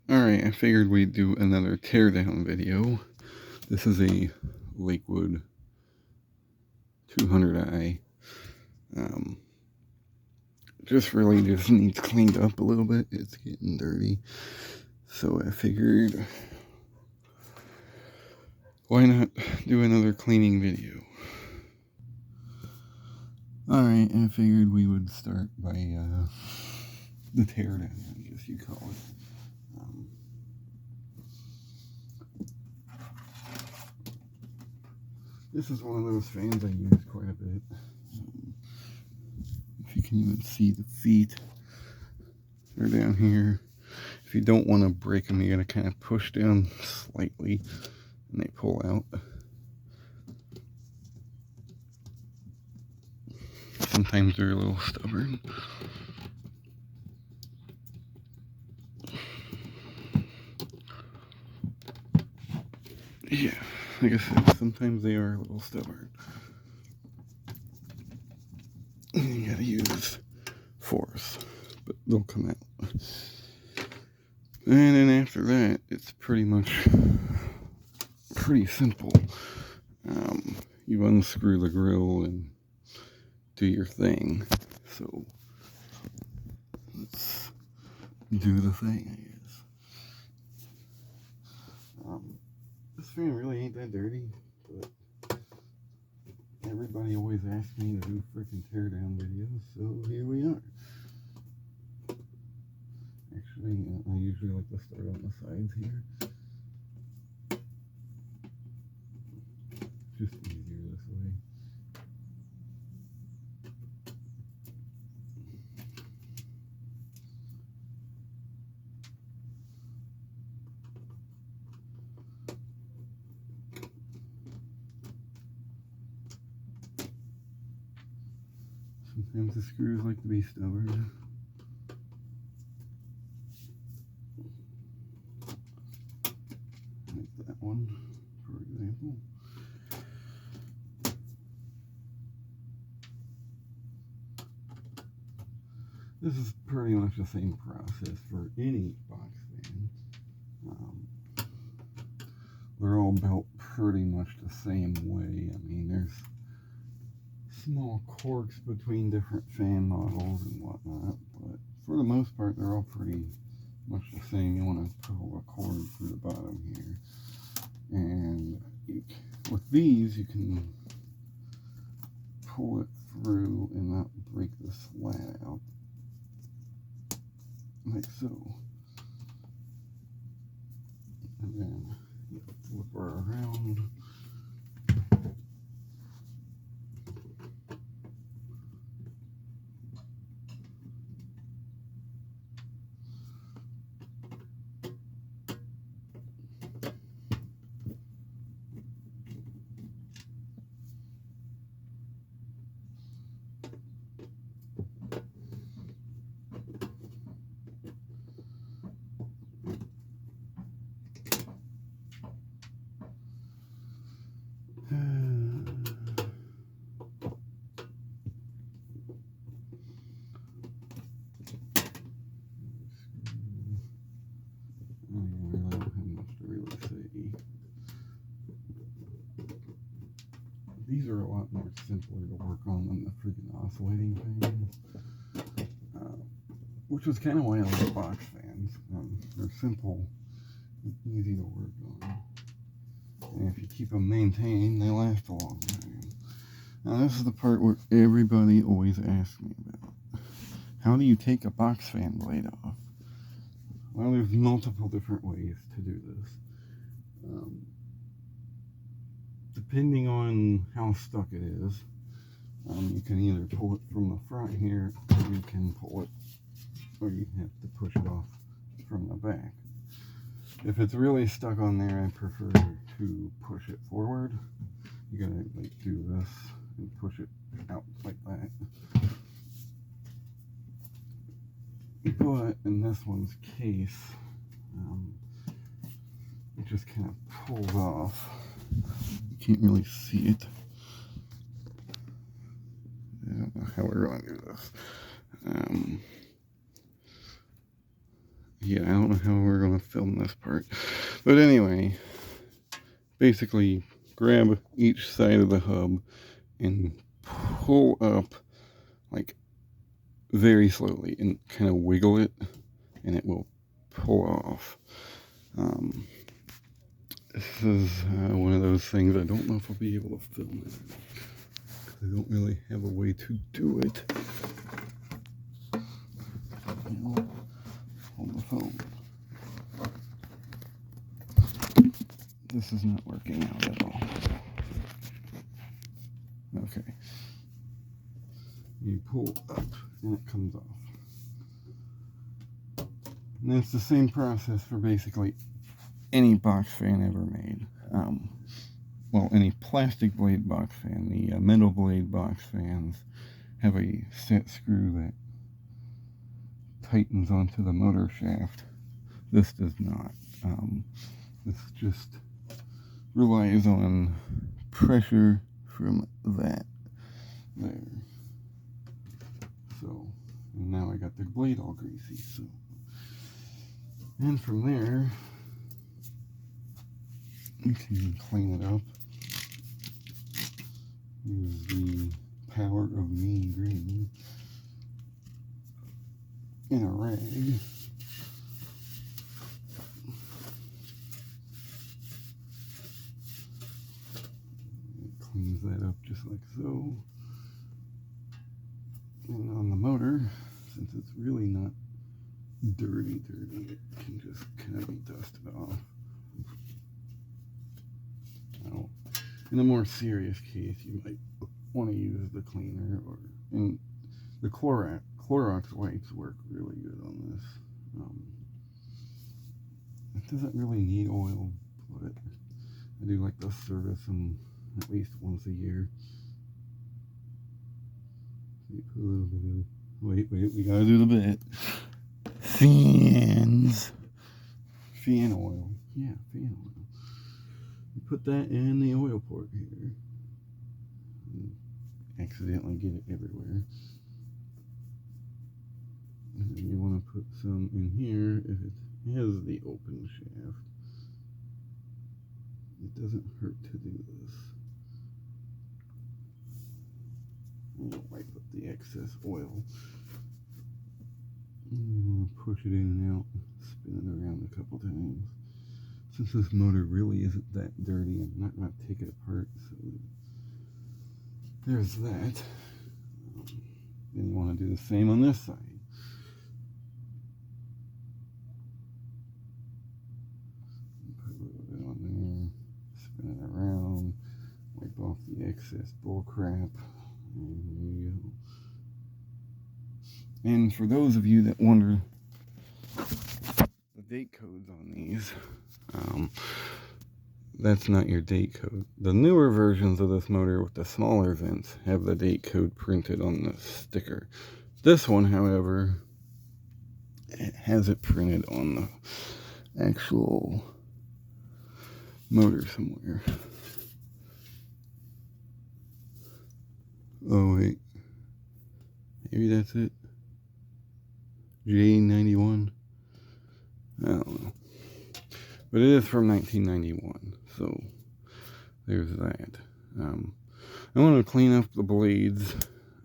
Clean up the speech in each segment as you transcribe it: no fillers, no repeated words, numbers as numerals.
Alright, I figured we'd do another teardown video. This is a Lakewood 200i. Just needs cleaned up a little bit. It's getting dirty. So I figured, why not do another cleaning video? Alright, I figured we would start by the teardown, I guess you call it. This is one of those fans I use quite a bit. If you can even see the feet, they're down here. If you don't want to break them, you gotta kind of push down slightly and they pull out. Sometimes they're a little stubborn. Yeah, like I said, sometimes they are a little stubborn. You gotta use force, but they'll come out. And then after that, it's pretty simple. You unscrew the grill and do your thing. So let's do the thing, I guess. This fan really ain't that dirty, but everybody always asks me to do freaking teardown videos, so here we are. Actually, I usually like to start on the sides here. Just easier this way. Sometimes the screws like to be stubborn. Like that one, for example. This is pretty much the same process for any box fan. They're all built pretty much the same way. I mean, there's small quirks between different fan models and whatnot, but for the most part, they're all pretty much the same. You want to pull a cord through the bottom here, and with these, you can pull it through and not break the slat out, like so. And then you flip her around. These are a lot more simpler to work on than the freaking oscillating fans, which is kind of why I like box fans. They're simple and easy to work on, and if you keep them maintained, they last a long time. Now this is the part where everybody always asks me about. How do you take a box fan blade off? Well, there's multiple different ways to do this. Depending on how stuck it is, you can either pull it from the front here, or you can pull it, or you have to push it off from the back. If it's really stuck on there, I prefer to push it forward. You gotta like do this and push it out like that. But in this one's case, it just kind of pulls off. You can't really see it. I don't know how we're going to do this. Yeah, I don't know how we're going to film this part. But anyway, basically grab each side of the hub and pull up like very slowly and kind of wiggle it, and it will pull off. This is one of those things I don't know if I'll be able to film it because I don't really have a way to do it. Hold the phone. This is not working out at all. Okay. You pull up and it comes off. And it's the same process for basically any box fan ever made. Well, any plastic blade box fan. The metal blade box fans have a set screw that tightens onto the motor shaft. This does not. This just relies on pressure from that there. So, and now I got the blade all greasy. So, and from there, you can clean it up. Use the power of mean green in a rag. It cleans that up just like so. And on the motor, since it's really not dirty, it can just kind of be dusted off. Now, in a more serious case, you might want to use the cleaner, and the Clorox wipes work really good on this. It doesn't really need oil, but I do like to service them at least once a year. You put a little bit of, wait, we gotta do the bit. Fan oil. Yeah, fan oil. You put that in the oil port here. And accidentally get it everywhere. And then you want to put some in here if it has the open shaft. It doesn't hurt to do this. And you wipe up the excess oil. And you want to push it in and out, spin it around a couple times. Since this motor really isn't that dirty, I'm not going to take it apart, so there's that. Then you want to do the same on this side. Put a little bit on there, spin it around, wipe off the excess bull crap, and there you go. And for those of you that wonder the date codes on these, that's not your date code. The newer versions of this motor with the smaller vents have the date code printed on the sticker. This one, however, it has it printed on the actual motor somewhere. Oh wait, maybe that's it. J91. I don't know. But it is from 1991, so there's that. I want to clean up the blades,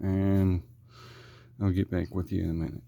and I'll get back with you in a minute.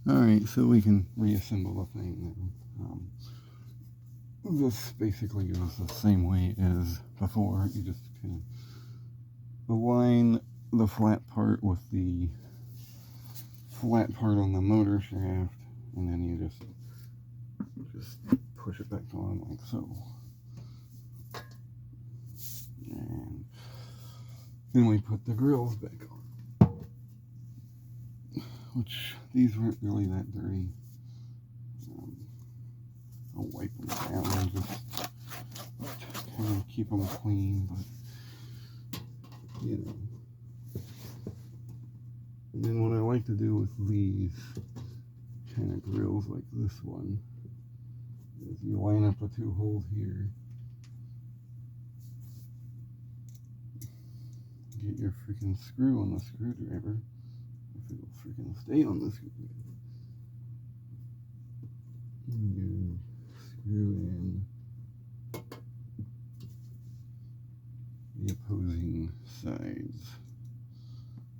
Alright, so we can reassemble the thing now. This basically goes the same way as before. You just kind of align the flat part with the flat part on the motor shaft, and then you just push it back on like so. And then we put the grills back on, which these weren't really that dirty. I'll wipe them down and just kind of keep them clean, but you know. And then what I like to do with these kind of grills like this one is you line up the two holes here, get your freaking screw on the screwdriver, if it'll freaking stay on the screwdriver, You screw in the opposing sides,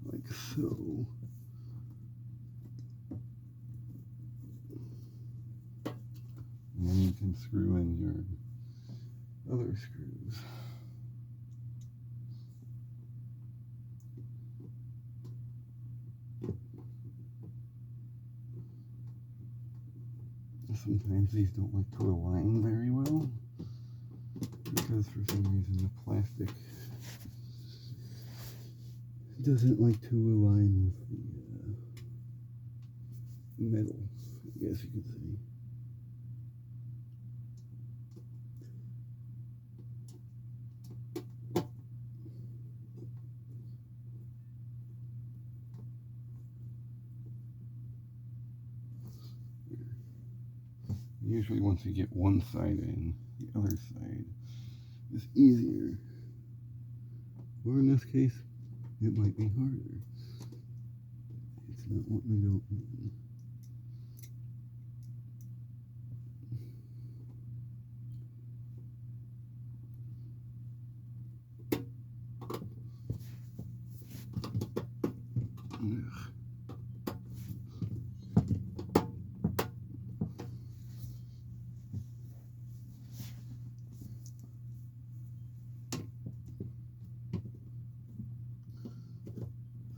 like so. And then you can screw in your other screws. Sometimes these don't like to align very well because for some reason the plastic doesn't like to align with the metal, I guess you could say. Usually once you get one side in, the other side is easier. Or in this case, it might be harder. It's not wanting to go in. Ugh.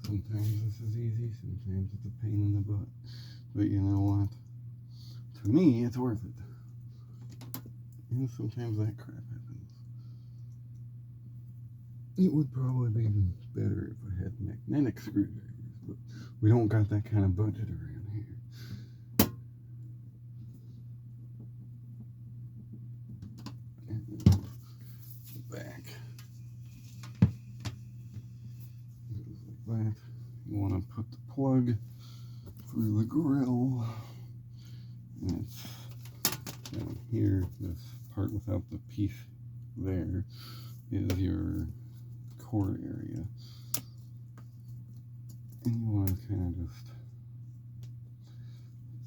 Sometimes this is easy, sometimes it's a pain in the butt. But you know what? To me, it's worth it. And sometimes that crap happens. It would probably be better if I had magnetic screwdrivers, but we don't got that kind of budget around here. And the back goes like that. You want to put the plug through the grill, and it's down here. This part without the piece there is your cord area, and you want to kind of just,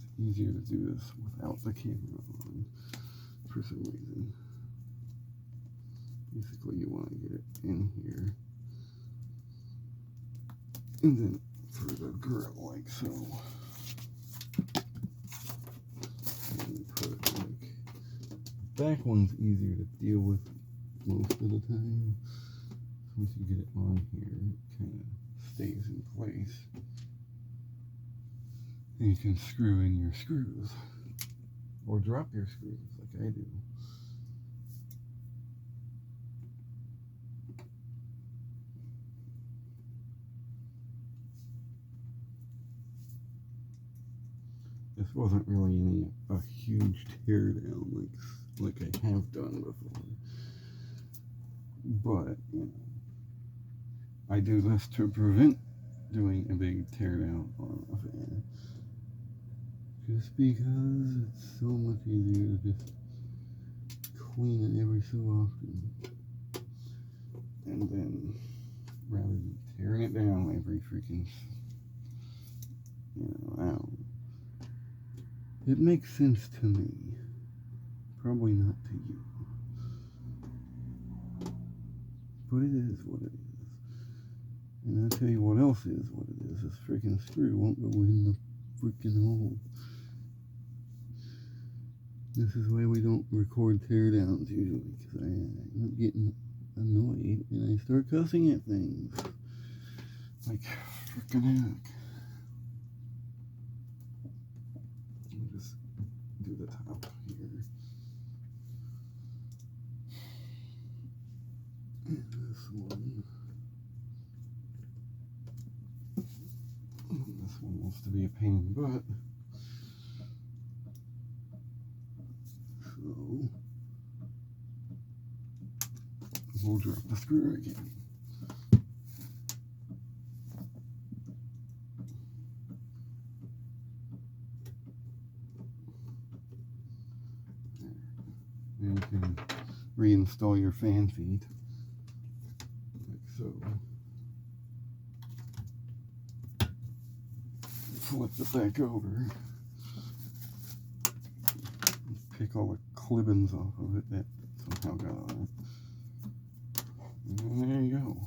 it's easier to do this without the camera on for some reason. Basically you want to get it in here and then through the grill like so. And put it like, back one's easier to deal with most of the time. Once you get it on here, it kind of stays in place. And you can screw in your screws, or drop your screws like I do. This wasn't really a huge tear down like I have done before. But, you know, I do this to prevent doing a big tear down on a fan. Just because it's so much easier to just clean it every so often. And then, rather than tearing it down every freaking, hour. It makes sense to me. Probably not to you. But it is what it is. And I'll tell you what else is what it is. This freaking screw won't go in the freaking hole. This is why we don't record teardowns usually, because I end up getting annoyed and I start cussing at things. Like, freaking heck. I'll just do the top here. And this one. This one wants to be a pain in the butt. So, we'll drop the screw again. And you can reinstall your fan feet, like so. Flip it back over. pick all the clippings off of it that somehow got on it. And there you go.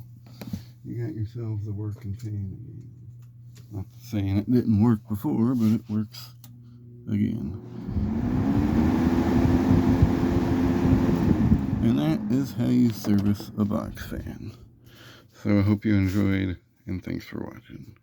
You got yourselves a working fan again. Not saying it didn't work before, but it works again. And that is how you service a box fan. So I hope you enjoyed, and thanks for watching.